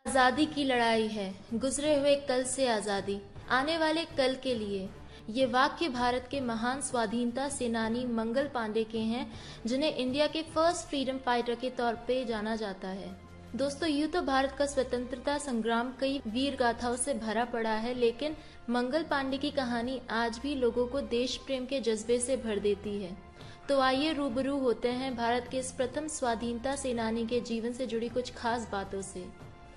आज़ादी की लड़ाई है, गुजरे हुए कल से आज़ादी, आने वाले कल के लिए। ये वाक्य भारत के महान स्वाधीनता सेनानी मंगल पांडे के हैं, जिन्हें इंडिया के फर्स्ट फ्रीडम फाइटर के तौर पे जाना जाता है। दोस्तों, यूं तो भारत का स्वतंत्रता संग्राम कई वीर गाथाओं से भरा पड़ा है, लेकिन मंगल पांडे की कहानी आज भी लोगों को देश प्रेम के जज्बे से भर देती है। तो आइए रूबरू होते हैं भारत के इस प्रथम स्वाधीनता सेनानी के जीवन से जुड़ी कुछ खास बातों से।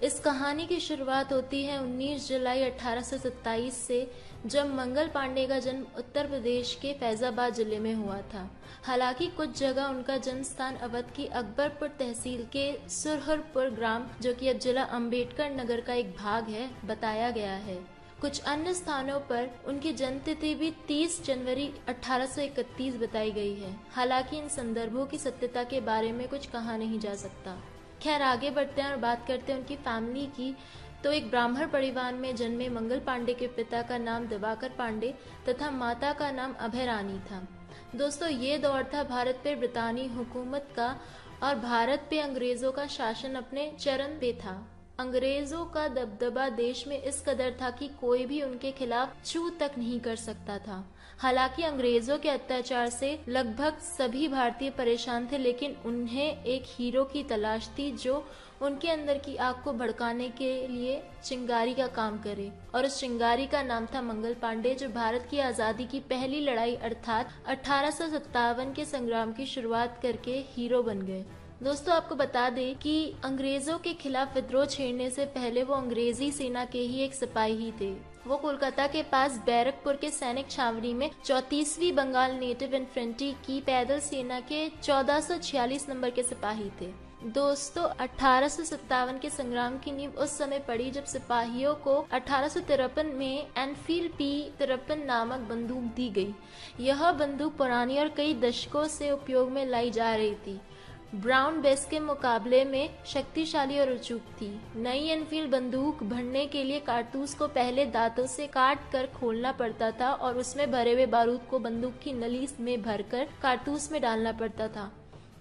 इस कहानी की शुरुआत होती है 19 जुलाई 1827 से, जब मंगल पांडे का जन्म उत्तर प्रदेश के फैजाबाद जिले में हुआ था। हालांकि कुछ जगह उनका जन्म स्थान अवध की अकबरपुर तहसील के सुरहरपुर ग्राम, जो कि अब जिला अम्बेडकर नगर का एक भाग है, बताया गया है। कुछ अन्य स्थानों पर उनकी जन्मतिथि भी 30 जनवरी 1831 बताई गई है। हालांकि इन संदर्भों की सत्यता के बारे में कुछ कहा नहीं जा सकता। खैर, आगे बढ़ते हैं और बात करते हैं उनकी फैमिली की। तो एक ब्राह्मण परिवार में जन्मे मंगल पांडे के पिता का नाम दिवाकर पांडे तथा माता का नाम अभय रानी था। दोस्तों, ये दौर था भारत पे ब्रितानी हुकूमत का, और भारत पे अंग्रेजों का शासन अपने चरम पे था। अंग्रेजों का दबदबा देश में इस कदर था कि कोई भी उनके खिलाफ छू तक नहीं कर सकता था। हालांकि अंग्रेजों के अत्याचार से लगभग सभी भारतीय परेशान थे, लेकिन उन्हें एक हीरो की तलाश थी जो उनके अंदर की आग को भड़काने के लिए चिंगारी का काम करे, और उस चिंगारी का नाम था मंगल पांडे, जो भारत की आजादी की पहली लड़ाई अर्थात 1857 के संग्राम की शुरुआत करके हीरो बन गए। दोस्तों, आपको बता दें कि अंग्रेजों के खिलाफ विद्रोह छेड़ने से पहले वो अंग्रेजी सेना के ही एक सिपाही थे। वो कोलकाता के पास बैरकपुर के सैनिक छावनी में 34वीं बंगाल नेटिव इन्फेंट्री की पैदल सेना के 1446 नंबर के सिपाही थे। दोस्तों, 1857 के संग्राम की नींव उस समय पड़ी जब सिपाहियों को 1853 में एनफील्ड P53 नामक बंदूक दी गई। यह बंदूक पुरानी और कई दशकों से उपयोग में लाई जा रही थी। ब्राउन बेस के मुकाबले में शक्तिशाली और अचूक थी। नई एनफील्ड बंदूक भरने के लिए कारतूस को पहले दांतों से काट कर खोलना पड़ता था और उसमें भरे हुए बारूद को बंदूक की नली में भरकर कारतूस में डालना पड़ता था।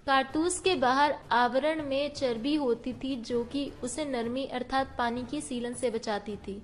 कारतूस के बाहर आवरण में चर्बी होती थी, जो कि उसे नरमी अर्थात पानी की सीलन से बचाती थी।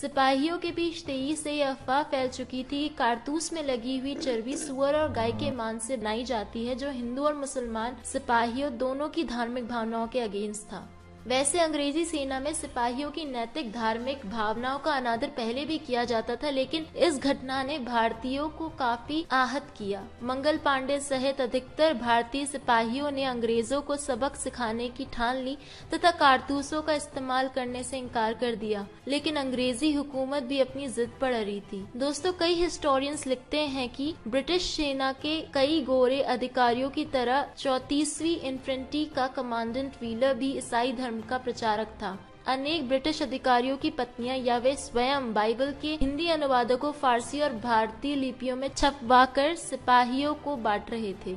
सिपाहियों के बीच तेजी से यह अफवाह फैल चुकी थी कि कारतूस में लगी हुई चर्बी सुअर और गाय के मांस से बनाई जाती है, जो हिंदू और मुसलमान सिपाहियों दोनों की धार्मिक भावनाओं के अगेंस्ट था। वैसे अंग्रेजी सेना में सिपाहियों की नैतिक धार्मिक भावनाओं का अनादर पहले भी किया जाता था, लेकिन इस घटना ने भारतीयों को काफी आहत किया। मंगल पांडे सहित अधिकतर भारतीय सिपाहियों ने अंग्रेजों को सबक सिखाने की ठान ली तथा कारतूसों का इस्तेमाल करने से इनकार कर दिया, लेकिन अंग्रेजी हुकूमत भी अपनी जिद पर अड़ी थी। दोस्तों, कई हिस्टोरियंस लिखते हैं कि ब्रिटिश सेना के कई गोरे अधिकारियों की तरह 34वीं इन्फेंट्री का कमांडेंट व्हीलर भी ईसाई धर्म का प्रचारक था। अनेक ब्रिटिश अधिकारियों की पत्नियां या वे स्वयं बाइबल के हिंदी अनुवादों को फारसी और भारतीय लिपियों में छपवाकर सिपाहियों को बांट रहे थे।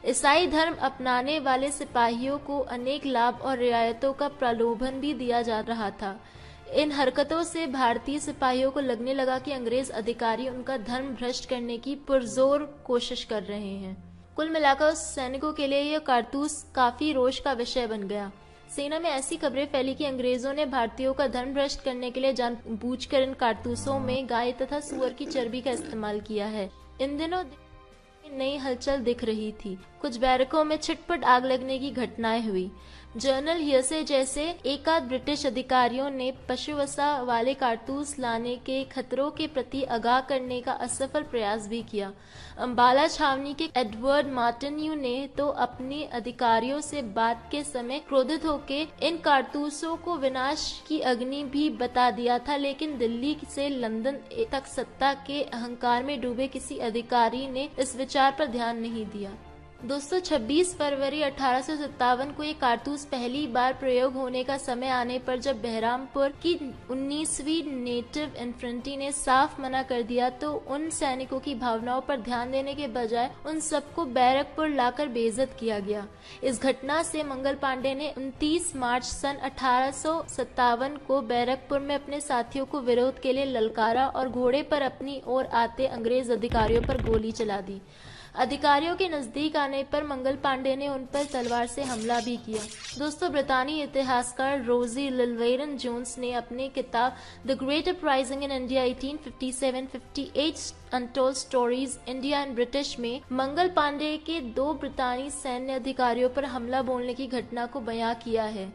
ईसाई धर्म अपनाने वाले सिपाहियों को अनेक लाभ और रियायतों का प्रलोभन भी दिया जा रहा था। इन हरकतों से भारतीय सिपाहियों को लगने लगा कि अंग्रेज अधिकारी उनका धर्म भ्रष्ट करने की पुरजोर कोशिश कर रहे हैं। कुल मिलाकर उस सैनिकों के लिए यह कारतूस काफी रोष का विषय बन गया। सेना में ऐसी खबरें फैली कि अंग्रेजों ने भारतीयों का धर्म भ्रष्ट करने के लिए जानबूझकर इन कारतूसों में गाय तथा सुअर की चर्बी का इस्तेमाल किया है। इन दिनों नई हलचल दिख रही थी। कुछ बैरकों में छिटपुट आग लगने की घटनाएं हुई। जर्नल हियर्से जैसे एकाध ब्रिटिश अधिकारियों ने पशु वसा वाले कारतूस लाने के खतरों के प्रति आगाह करने का असफल प्रयास भी किया। अंबाला छावनी के एडवर्ड मार्टिन्यू ने तो अपने अधिकारियों से बात के समय क्रोधित होकर इन कारतूसों को विनाश की अग्नि भी बता दिया था, लेकिन दिल्ली से लंदन तक सत्ता के अहंकार में डूबे किसी अधिकारी ने इस विचार पर ध्यान नहीं दिया। दोस्तों, 26 फरवरी 1857 को ये कारतूस पहली बार प्रयोग होने का समय आने पर जब बहरामपुर की 19वीं नेटिव इन्फेंट्री ने साफ मना कर दिया, तो उन सैनिकों की भावनाओं पर ध्यान देने के बजाय उन सबको बैरकपुर लाकर बेइज्जत किया गया। इस घटना से मंगल पांडे ने 29 मार्च सन 1857 को बैरकपुर में अपने साथियों को विरोध के लिए ललकारा और घोड़े पर अपनी ओर आते अंग्रेज अधिकारियों पर गोली चला दी। अधिकारियों के नजदीक आने पर मंगल पांडे ने उन पर तलवार से हमला भी किया। दोस्तों, ब्रितानी इतिहासकार रोजी लिल्वेरन जोन्स ने अपनी किताब the great uprising in India 1857-58 untold stories India and British में मंगल पांडे के 2 ब्रितानी सैन्य अधिकारियों पर हमला बोलने की घटना को बयां किया है।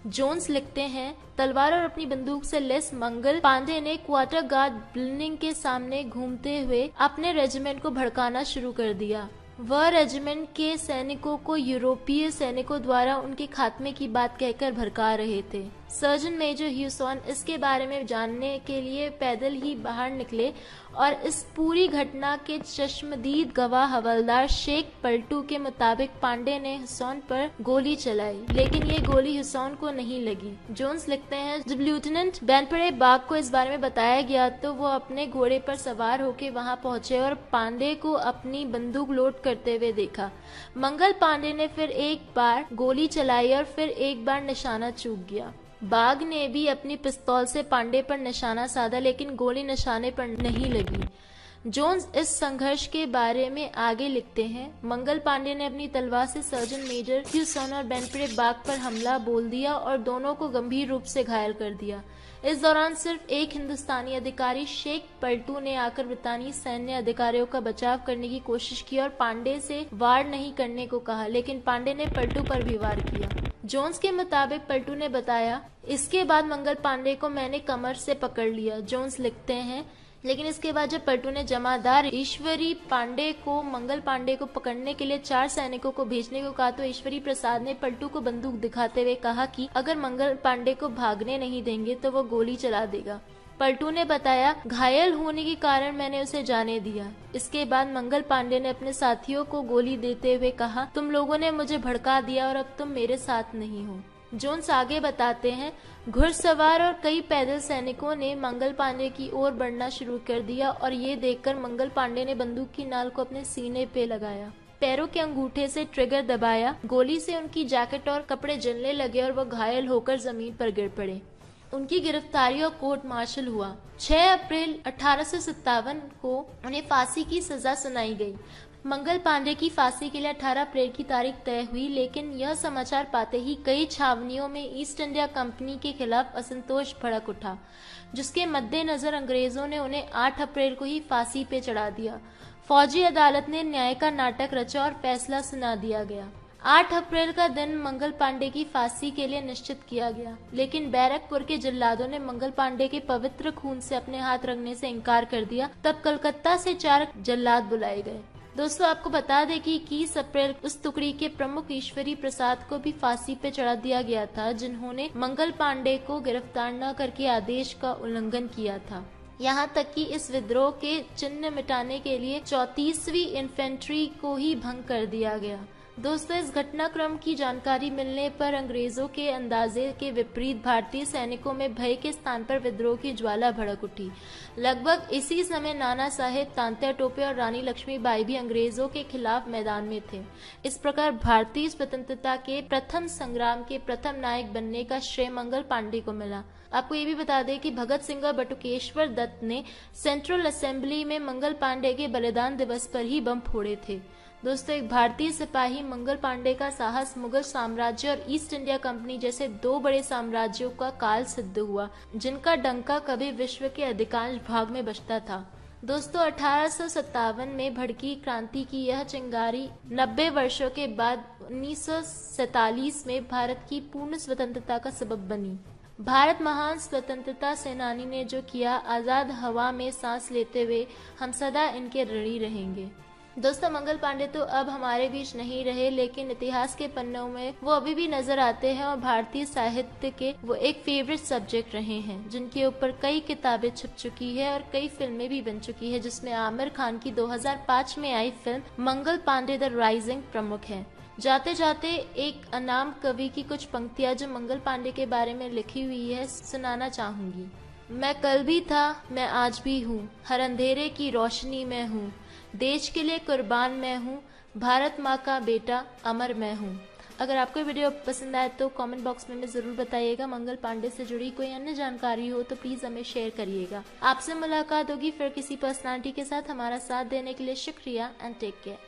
जोन्स लिखते हैं, तलवार और अपनी बंदूक से लैस मंगल पांडे ने क्वार्टर गार्ड बिल्डिंग के सामने घूमते हुए अपने रेजिमेंट को भड़काना शुरू कर दिया। वह रेजिमेंट के सैनिकों को यूरोपीय सैनिकों द्वारा उनके खात्मे की बात कहकर भड़का रहे थे। सर्जन मेजर ह्यूसॉन इसके बारे में जानने के लिए पैदल ही बाहर निकले और इस पूरी घटना के चश्मदीद गवाह हवलदार शेख पलटू के मुताबिक पांडे ने हुसैन पर गोली चलाई, लेकिन ये गोली हुसैन को नहीं लगी। जोन्स लिखते हैं, जब लेफ्टिनेंट बेनपड़े बाग को इस बारे में बताया गया तो वो अपने घोड़े पर सवार होकर वहां पहुंचे और पांडे को अपनी बंदूक लोड करते हुए देखा। मंगल पांडे ने फिर एक बार गोली चलाई और फिर एक बार निशाना चूक गया। बाग ने भी अपनी पिस्तौल से पांडे पर निशाना साधा, लेकिन गोली निशाने पर नहीं लगी। जोन्स इस संघर्ष के बारे में आगे लिखते हैं, मंगल पांडे ने अपनी तलवार से सर्जन मेजर ह्यूसॉन और बेनपड़े बाग पर हमला बोल दिया और दोनों को गंभीर रूप से घायल कर दिया। इस दौरान सिर्फ एक हिंदुस्तानी अधिकारी शेख पलटू ने आकर ब्रितानी सैन्य अधिकारियों का बचाव करने की कोशिश की और पांडे से वार नहीं करने को कहा, लेकिन पांडे ने पलटू पर भी वार किया। जोन्स के मुताबिक पलटू ने बताया, इसके बाद मंगल पांडे को मैंने कमर से पकड़ लिया। जोन्स लिखते हैं, लेकिन इसके बाद जब पलटू ने जमादार ईश्वरी पांडे को मंगल पांडे को पकड़ने के लिए 4 सैनिकों को भेजने को कहा तो ईश्वरी प्रसाद ने पलटू को बंदूक दिखाते हुए कहा कि अगर मंगल पांडे को भागने नहीं देंगे तो वो गोली चला देगा। पलटू ने बताया, घायल होने के कारण मैंने उसे जाने दिया। इसके बाद मंगल पांडे ने अपने साथियों को गोली देते हुए कहा, तुम लोगों ने मुझे भड़का दिया और अब तुम मेरे साथ नहीं हो। जोन्स आगे बताते हैं, घुड़सवार और कई पैदल सैनिकों ने मंगल पांडे की ओर बढ़ना शुरू कर दिया और ये देखकर मंगल पांडे ने बंदूक की नाल को अपने सीने पे लगाया, पैरों के अंगूठे से ट्रिगर दबाया। गोली से उनकी जैकेट और कपड़े जलने लगे और वह घायल होकर जमीन पर गिर पड़े। उनकी गिरफ्तारी और कोर्ट मार्शल हुआ। 6 अप्रैल 1857 को उन्हें फांसी की सजा सुनाई गई। मंगल पांडे की फांसी के लिए 18 अप्रैल की तारीख तय हुई, लेकिन यह समाचार पाते ही कई छावनियों में ईस्ट इंडिया कंपनी के खिलाफ असंतोष भड़क उठा, जिसके मद्देनजर अंग्रेजों ने उन्हें 8 अप्रैल को ही फांसी पे चढ़ा दिया। फौजी अदालत ने न्याय का नाटक रचा और फैसला सुना दिया गया। 8 अप्रैल का दिन मंगल पांडे की फांसी के लिए निश्चित किया गया, लेकिन बैरकपुर के जल्लादों ने मंगल पांडे के पवित्र खून से अपने हाथ रखने से इनकार कर दिया। तब कलकत्ता से 4 जल्लाद बुलाए गए। दोस्तों, आपको बता दें कि 21 अप्रैल उस टुकड़ी के प्रमुख ईश्वरी प्रसाद को भी फांसी पे चढ़ा दिया गया था, जिन्होंने मंगल पांडे को गिरफ्तार न करके आदेश का उल्लंघन किया था। यहाँ तक कि इस विद्रोह के चिन्ह मिटाने के लिए 34वीं इन्फेंट्री को ही भंग कर दिया गया। दोस्तों, इस घटनाक्रम की जानकारी मिलने पर अंग्रेजों के अंदाजे के विपरीत भारतीय सैनिकों में भय के स्थान पर विद्रोह की ज्वाला भड़क उठी। लगभग इसी समय नाना साहेब, तांत्या टोपे और रानी लक्ष्मीबाई भी अंग्रेजों के खिलाफ मैदान में थे। इस प्रकार भारतीय स्वतंत्रता के प्रथम संग्राम के प्रथम नायक बनने का श्रेय मंगल पांडे को मिला। आपको ये भी बता दें कि भगत सिंह और बटुकेश्वर दत्त ने सेंट्रल असेंबली में मंगल पांडे के बलिदान दिवस पर ही बम फोड़े थे। दोस्तों, एक भारतीय सिपाही मंगल पांडे का साहस मुगल साम्राज्य और ईस्ट इंडिया कंपनी जैसे 2 बड़े साम्राज्यों का काल सिद्ध हुआ, जिनका डंका कभी विश्व के अधिकांश भाग में बजता था। दोस्तों, 1857 में भड़की क्रांति की यह चिंगारी 90 वर्षों के बाद 1947 में भारत की पूर्ण स्वतंत्रता का सबब बनी। भारत महान स्वतंत्रता सेनानी ने जो किया, आजाद हवा में सांस लेते हुए हम सदा इनके ऋणी रहेंगे। दोस्तों, मंगल पांडे तो अब हमारे बीच नहीं रहे, लेकिन इतिहास के पन्नों में वो अभी भी नजर आते हैं और भारतीय साहित्य के वो एक फेवरेट सब्जेक्ट रहे हैं, जिनके ऊपर कई किताबें छप चुकी है और कई फिल्में भी बन चुकी है, जिसमें आमिर खान की 2005 में आई फिल्म मंगल पांडे द राइजिंग प्रमुख है। जाते जाते एक अनाम कवि की कुछ पंक्तियां जो मंगल पांडे के बारे में लिखी हुई है सुनाना चाहूंगी। मैं कल भी था, मैं आज भी हूँ, हर अंधेरे की रोशनी में हूँ, देश के लिए कुर्बान मैं हूँ, भारत माँ का बेटा अमर मैं हूँ। अगर आपको वीडियो पसंद आए तो कमेंट बॉक्स में जरूर बताइएगा। मंगल पांडे से जुड़ी कोई अन्य जानकारी हो तो प्लीज हमें शेयर करिएगा। आपसे मुलाकात होगी फिर किसी पर्सनालिटी के साथ। हमारा साथ देने के लिए शुक्रिया एंड टेक केयर।